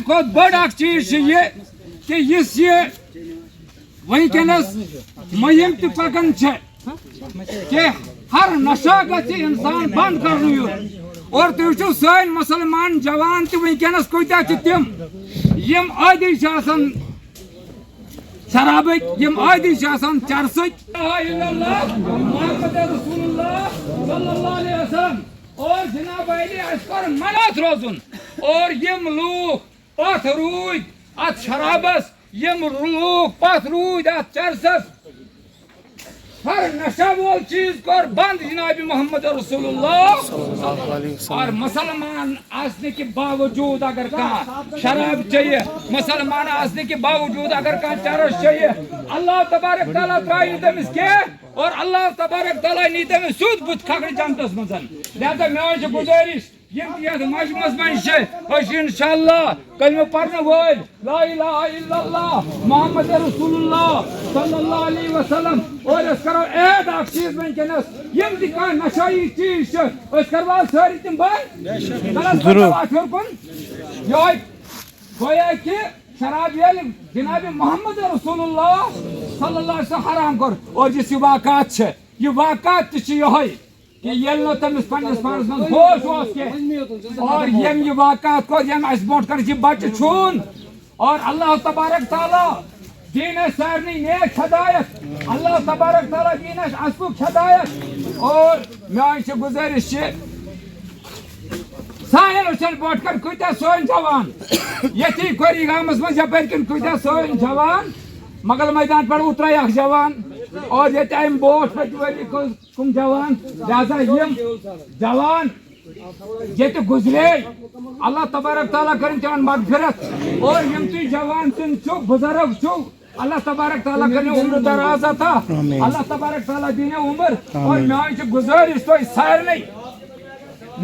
खुद बड़ चीज ये कि वनकस मुहिम तकन कि हर नशा गि इंसान बंद कर और तुम वो सन मुसलमान जवान वनकस कूत्या तम यम आदि शराबक यम आदि चरस और जनाब अली मना रोजुन और यम लूख पथ रूद अत शराबस यम लूख पथ रूद अत चरसस हर नशा वोल चीज कर बंद जनाब मोहम्मद रसूलुल्लाह। और मुसलमान आसने के बावजूद अगर कहा शराब चाहिए, मुसलमान आसने के बावजूद अगर कहा चरस चाहिए, अल्लाह तबारक तआला त्राई तमिस के और अल्लाह तबारक तआला नी तमिस सुद बुत खगड़ जन्नतस मंजन। लिहाजा मे गुजारिश इंशाअल्लाह कलमे पढ़ने वोल ला इलाहा इल्लल्लाह मोहम्मद रसूलुल्लाह सल्लल्लाहु अलैहि वसल्लम और अस करो ऐद अख चीज वनकस यम दिखा नशाई चीज अस करवा सारी तुम बंद जरूर कुन ये गोया कि शराब जनाब मोहम्मद रसूलुल्लाह सल्लल्लाहु अलैहि वसल्लम हराम कर और जिस वाक़ात ये वाक़ात कि ये तमिस पानस पानस मन होश के और यम ये वाक़ात को यम अस बोट कर बच्चे छून और अल्लाह तबारक तआला दीन सारनी नेक हदायत अल्लाह तबारक तआला दीन असबुक हदायत और मे गुजारिश साहिल उछल बोट कर कूत्या सोन जवान यथी कोरी गामस मज यपर किन कूत्या सोन जवान मगल मैदान पर उतरा अख जवान और ये टाइम बोट पे कुम जवान लिहाजा यम जवान ये तो गुजरे अल्लाह तबारक तआला करें चन मगफिरत और यम तुम जवान तुम छु बुजुर्ग छु अल्लाह तबारक तआला करें उम्र दराज था अल्लाह तबारक तआला दीने उम्र और मैं गुजारिश तो सारनी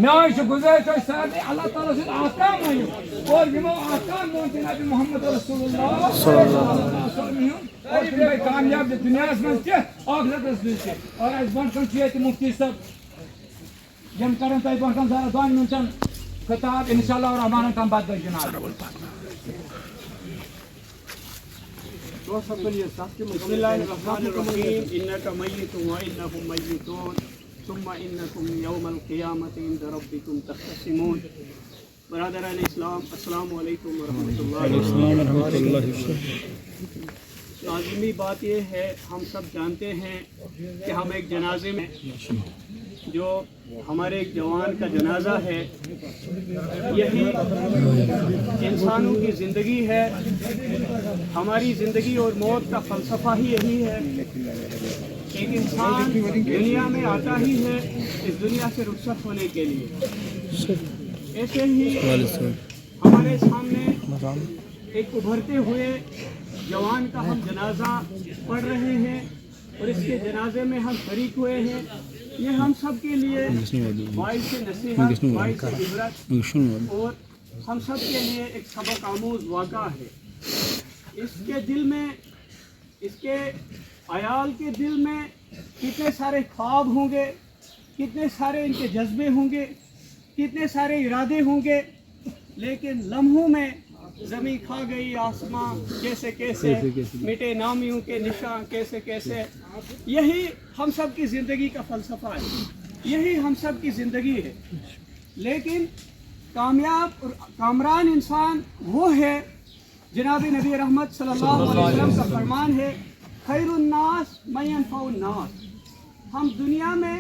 मैं गुजारिश तो सारनी अल्लाह तआला से आकाम है और यमो आकाम मोन जनाब मोहम्मद रसूलुल्लाह सल्लल्लाहु अलैहि वसल्लम और तुम कामयाब दुनिया में के आखिरत में और आज बनकन छिए मुफ्ती साहब यम करन तय बनकन सारा 2 मिनटन किताब इंशाअल्लाह रहमान तम बात जनाब तो सब बोलिए बिस्मिल्लाहिर्रहमानिर्रहीम इन्नका मय्यितुन व इन्नहुम मय्यितून सुम्मा इन्नकुम यौमल क़ियामति इंद रब्बिकुम तख़्तसिमून। बरादरान इस्लाम अस्सलामु अलैकुम व रहमतुल्लाहि। लाज़िमी बात यह है हम सब जानते हैं कि हम एक जनाजे में जो हमारे एक जवान का जनाजा है यही इंसानों की ज़िंदगी है, हमारी ज़िंदगी और मौत का फ़लसफ़ा ही यही है। एक इंसान दुनिया में आता ही है इस दुनिया से रुखसत होने के लिए। ऐसे ही हमारे सामने एक उभरते हुए जवान का हम जनाजा पढ़ रहे हैं और इसके जनाजे में हम शरीक हुए हैं। ये हम सब के लिए बाइस नसीहत, बाइस इबरत और हम सब के लिए एक सबक आमूज वाक़ा है। इसके दिल में, इसके अयाल के दिल में कितने सारे ख्वाब होंगे, कितने सारे इनके जज्बे होंगे, कितने सारे इरादे होंगे, लेकिन लम्हों में ज़मीं खा गई आसमां कैसे कैसे मिटे नामियों के निशान कैसे कैसे। यही हम सब की ज़िंदगी का फ़लसफ़ा है, यही हम सब की ज़िंदगी है। लेकिन कामयाब और कामरान इंसान वो है, जनाब नबी रहमत सल्लल्लाहु अलैहि वसल्लम का फरमान है खैरुन्नास मन यनफउन्नास। हम दुनिया में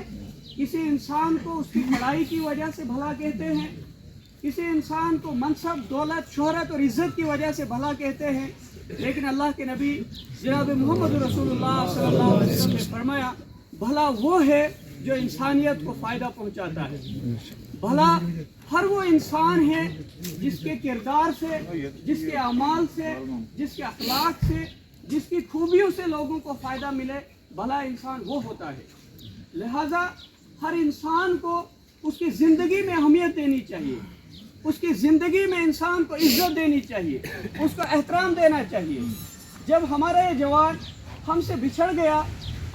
किसी इंसान को उसकी भलाई की वजह से भला कहते हैं, किसी इंसान को मनसब, दौलत, शोहरत और इज़्ज़त की वजह से भला कहते हैं, लेकिन अल्लाह के नबी जनाब मोहम्मद रसूलुल्लाह सल्लल्लाहु अलैहि वसल्लम ने फरमाया भला वो है जो इंसानियत को फ़ायदा पहुंचाता है। भला हर वो इंसान है जिसके किरदार से, जिसके अमाल से, जिसके अखलाक से, जिसकी खूबियों से लोगों को फ़ायदा मिले, भला इंसान वो होता है। लिहाजा हर इंसान को उसकी ज़िंदगी में अहमियत देनी चाहिए, उसकी ज़िंदगी में इंसान को इज़्ज़त देनी चाहिए, उसको एहतराम देना चाहिए। जब हमारा ये जवान हमसे बिछड़ गया,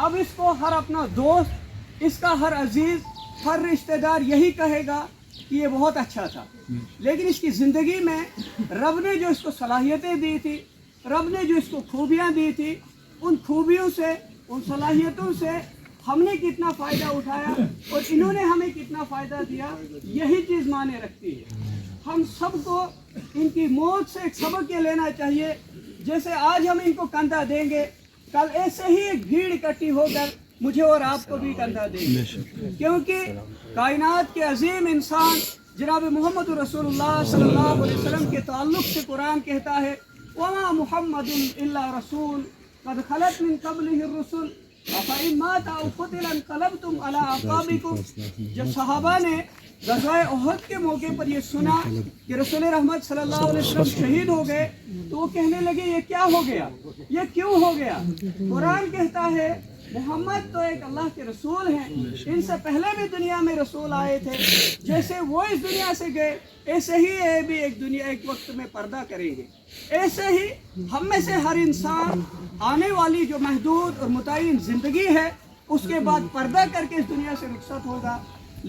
अब इसको हर अपना दोस्त, इसका हर अजीज़, हर रिश्तेदार यही कहेगा کہ یہ بہت اچھا تھا، لیکن اس کی زندگی میں رب نے جو اس کو صلاحیتیں دی تھی، رب نے جو اس کو خوبیاں دی تھی، ان خوبیوں سے، ان صلاحیتوں سے ہم نے کتنا فائدہ اٹھایا اور انہوں نے ہمیں کتنا فائدہ دیا، یہی چیز معنی رکھتی ہے۔ ہم سب کو ان کی موت سے ایک سبق یہ لینا چاہیے، جیسے آج ہم ان کو کندھا دیں گے، کل ایسے ہی ایک بھیڑ اکٹھی ہو کر مجھے اور آپ کو بھی کندھا دیں گے، کیونکہ کائنات کے عظیم انسان جناب محمد رسول اللہ صلی اللہ علیہ وسلم کے تعلق سے قرآن کہتا ہے وَمَا مُحَمَّدٌ إِلَّا رَسُولٌ قَدْ خَلَتْ مِن قَبْلِهِ الرُّسُلُ أَفَإِن مَاتَ أَوْ قُتِلَ انقلبتم عَلَىٰ أَعْقَابِكُمْ۔ جب صحابہ نے غزوہ احد کے موقع پر یہ سنا کہ رسول رحمت صلی اللہ علیہ وسلم شہید ہو گئے تو وہ کہنے لگے یہ کیا ہو گیا، یہ کیوں ہو گیا؟ قرآن کہتا ہے محمد تو ایک اللہ کے رسول ہیں، ان سے پہلے بھی دنیا میں رسول آئے تھے، جیسے وہ اس دنیا سے گئے ایسے ہی یہ بھی ایک وقت میں پردہ کریں گے۔ ایسے ہی ہم میں سے ہر انسان آنے والی جو محدود اور متعین زندگی ہے اس کے بعد پردہ کر کے اس دنیا سے رخصت ہوگا،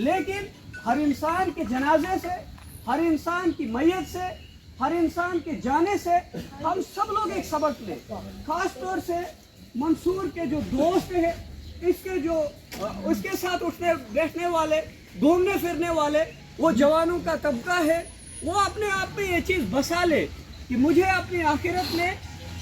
لیکن ہر انسان کے جنازے سے، ہر انسان کی میت سے، ہر انسان کے جانے سے ہم سب لوگ ایک سبق لیں۔ خاص طور سے منصور کے جو دوست ہیں، اس کے ساتھ اٹھنے بیٹھنے والے، گھومنے پھرنے والے، وہ جوانوں کا طبقہ ہے، وہ اپنے آپ میں یہ چیز بسا لے کہ مجھے اپنی آخرت میں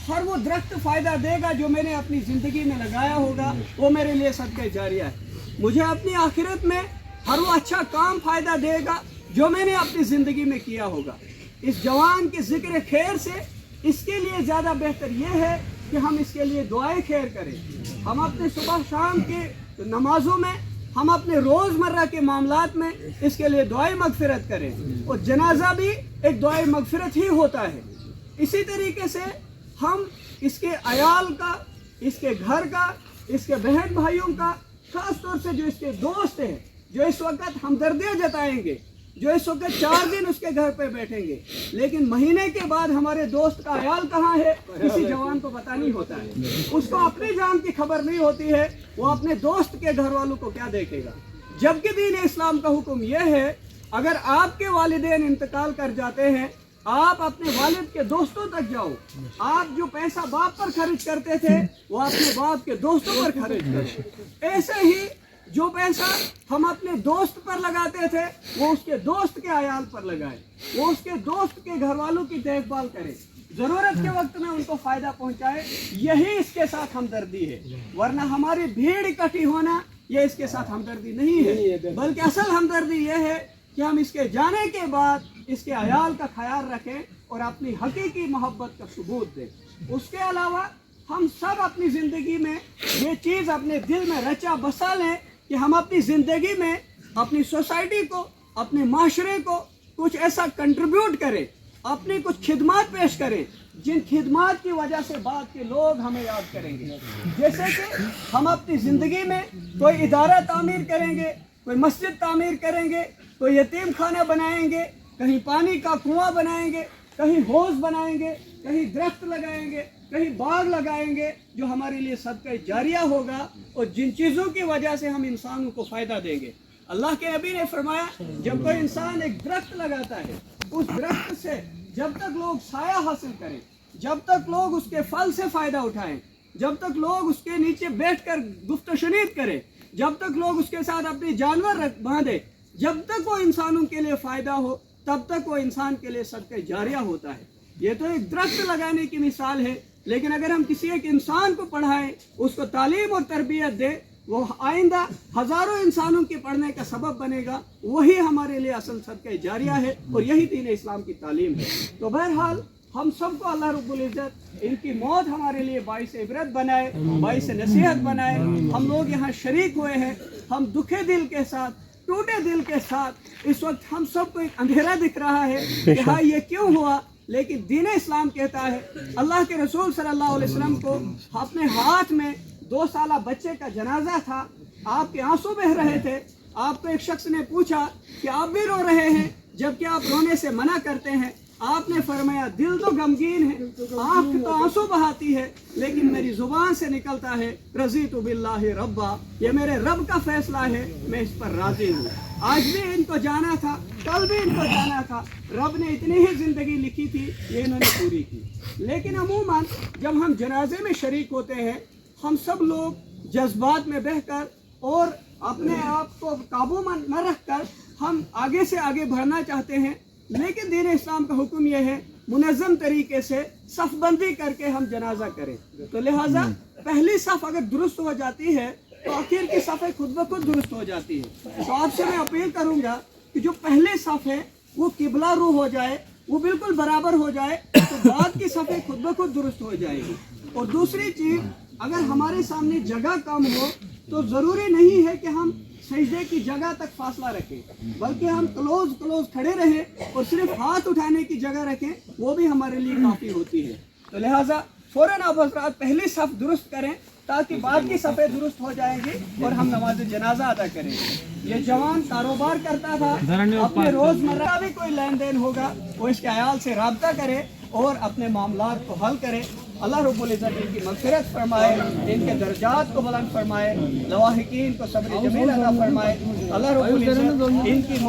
ہر وہ درخت فائدہ دے گا جو میں نے اپنی زندگی میں لگایا ہوگا، وہ میرے لیے صدقہ جاریہ ہے۔ مجھے اپنی آخرت میں ہر وہ اچھا کام فائدہ دے گا جو میں نے اپنی زندگی میں کیا ہوگا۔ اس جوان کے ذکر خیر سے اس کے لیے زیادہ بہتر یہ ہے کہ ہم اس کے لیے دعائیں خیر کریں۔ ہم اپنے صبح شام کے نمازوں میں، ہم اپنے روزمرہ کے معاملات میں اس کے لیے دعائیں مغفرت کریں، اور جنازہ بھی ایک دعائیں مغفرت ہی ہوتا ہے۔ اسی طریقے سے ہم اس کے عیال کا، اس کے گھر کا، اس کے بہن بھائیوں کا، خاص طور سے جو اس کے دوست ہیں، جو اس وقت ہمدردیاں جتائیں گے، جو اس وقت 4 دن اس کے گھر پہ بیٹھیں گے، لیکن مہینے کے بعد ہمارے دوست کا عیال کہاں ہے کسی جوان کو پتہ نہیں ہوتا ہے، اس کو اپنی جان کی خبر نہیں ہوتی ہے، وہ اپنے دوست کے گھر والوں کو کیا دیکھے گا۔ جبکہ دین اسلام کا حکم یہ ہے اگر آپ کے والدین انتقال کر جاتے ہیں، آپ اپنے والد کے دوستوں تک جاؤ، آپ جو پیسہ باپ پر خرچ کرتے تھے وہ اپنے باپ کے دوستوں پر خرچ کریں۔ ایسے ہی جو پیسہ ہم اپنے دوست پر لگاتے تھے وہ اس کے دوست کے عیال پر لگائے، وہ اس کے دوست کے گھر والوں کی دیکھ بھال کرے، ضرورت کے وقت میں ان کو فائدہ پہنچائے، یہی اس کے ساتھ ہمدردی ہے۔ ورنہ ہماری بھیڑ اکٹھی ہونا یہ اس کے ساتھ ہمدردی نہیں ہے، بلکہ اصل ہمدردی یہ ہے کہ ہم اس کے جانے کے بعد اس کے عیال کا خیال رکھیں اور اپنی حقیقی محبت کا ثبوت دیں۔ اس کے علاوہ ہم سب اپنی زندگی میں یہ چیز اپنے دل میں رچا بسا لیں کہ ہم اپنی زندگی میں اپنی سوسائٹی کو، اپنے معاشرے کو کچھ ایسا کنٹریبیوٹ کریں، اپنی کچھ خدمات پیش کریں جن خدمات کی وجہ سے بعد کے لوگ ہمیں یاد کریں گے۔ جیسے کہ ہم اپنی زندگی میں کوئی ادارہ تعمیر کریں گے، کوئی مسجد تعمیر کریں گے، کوئی یتیم خانہ بنائیں گے، کہیں پانی کا کنواں بنائیں گے، کہیں حوض بنائیں گے، کہیں درخت لگائیں گے، کہیں باغ لگائیں گے جو ہمارے لیے صدقہ جاریہ ہوگا اور جن چیزوں کی وجہ سے ہم انسانوں کو فائدہ دیں گے۔ اللہ کے نبی نے فرمایا جب کوئی انسان ایک درخت لگاتا ہے، اس درخت سے جب تک لوگ سایہ حاصل کریں، جب تک لوگ اس کے پھل سے فائدہ اٹھائیں، جب تک لوگ اس کے نیچے بیٹھ کر گفت و شنید کریں، جب تک لوگ اس کے ساتھ اپنے جانور باندھیں، جب تک وہ انسانوں کے لیے فائدہ ہو تب تک وہ انسان کے لیے صدقہ جاریہ ہوتا ہے۔ یہ تو ایک درخت لگانے کی مثال ہے، لیکن اگر ہم کسی ایک انسان کو پڑھائیں، اس کو تعلیم اور تربیت دیں، وہ آئندہ ہزاروں انسانوں کے پڑھنے کا سبب بنے گا، وہی ہمارے لیے اصل صدقہ جاریہ ہے اور یہی دین اسلام کی تعلیم ہے۔ تو بہرحال ہم سب کو اللہ رب العزت ان کی موت ہمارے لیے باعث عبرت بنائے، باعث نصیحت بنائے۔ ہم لوگ یہاں شریک ہوئے ہیں، ہم دکھے دل کے ساتھ، ٹوٹے دل کے ساتھ، اس وقت ہم سب کو ایک اندھیرا دکھ رہا ہے کہ ہاں یہ کیوں ہوا، لیکن دین اسلام کہتا ہے، اللہ کے رسول صلی اللہ علیہ وسلم کو اپنے ہاتھ میں 2 سالہ بچے کا جنازہ تھا، آپ کے آنسو بہ رہے تھے، آپ کو ایک شخص نے پوچھا کہ آپ بھی رو رہے ہیں جبکہ آپ رونے سے منع کرتے ہیں، آپ نے فرمایا دل تو غمگین ہے، آنکھ تو آنسو بہاتی ہے، لیکن میری زبان سے نکلتا ہے رضیت باللہ ربا، یہ میرے رب کا فیصلہ ہے، میں اس پر راضی ہوں۔ आज भी इनको जाना था, कल भी इनको जाना था। रब ने इतनी ही ज़िंदगी लिखी थी, ये इन्होंने पूरी की। लेकिन अमूमन जब हम जनाजे में शरीक होते हैं, हम सब लोग जज्बात में बहकर और अपने आप को काबू में न रखकर हम आगे से आगे बढ़ना चाहते हैं। लेकिन दीन इस्लाम का हुक्म यह है मुनज़्ज़म तरीके से सफ़बंदी करके हम जनाजा करें। तो लिहाजा पहली सफ़ अगर दुरुस्त हो जाती है तो आखिर की सफ़ें खुद ब खुद दुरुस्त हो जाती है। तो आपसे मैं अपील करूंगा कि जो पहले सफ़ है वो किबला रू हो जाए, वो बिल्कुल बराबर हो जाए, तो बाद की सफ़ें खुद ब खुद दुरुस्त हो जाएगी। और दूसरी चीज़, अगर हमारे सामने जगह कम हो तो ज़रूरी नहीं है कि हम सजदे की जगह तक फासला रखें, बल्कि हम क्लोज खड़े रहें और सिर्फ हाथ उठाने की जगह रखें, वो भी हमारे लिए काफ़ी होती है। तो लिहाजा फ़ौरन आप हज़रात पहली सफ़ दुरुस्त करें ताकि बाद की सफ़ें दुरुस्त हो जाएंगी और हम नमाज जनाजा अदा करेंगे। ये जवान कारोबार करता था, अपने रोज़मर्रा भी कोई लेन देन होगा वो इसके अयाल से राब्ता करे और अपने मामलात को हल करे। अल्लाह रब्बुल इज़्ज़त इनकी मग़फ़िरत फरमाए, इनके दर्जात को बुलंद फरमाए, लवाहिकीन को सब्र जमील अता फरमाए। अल्लाह रब्बुल इज़्ज़त इनकी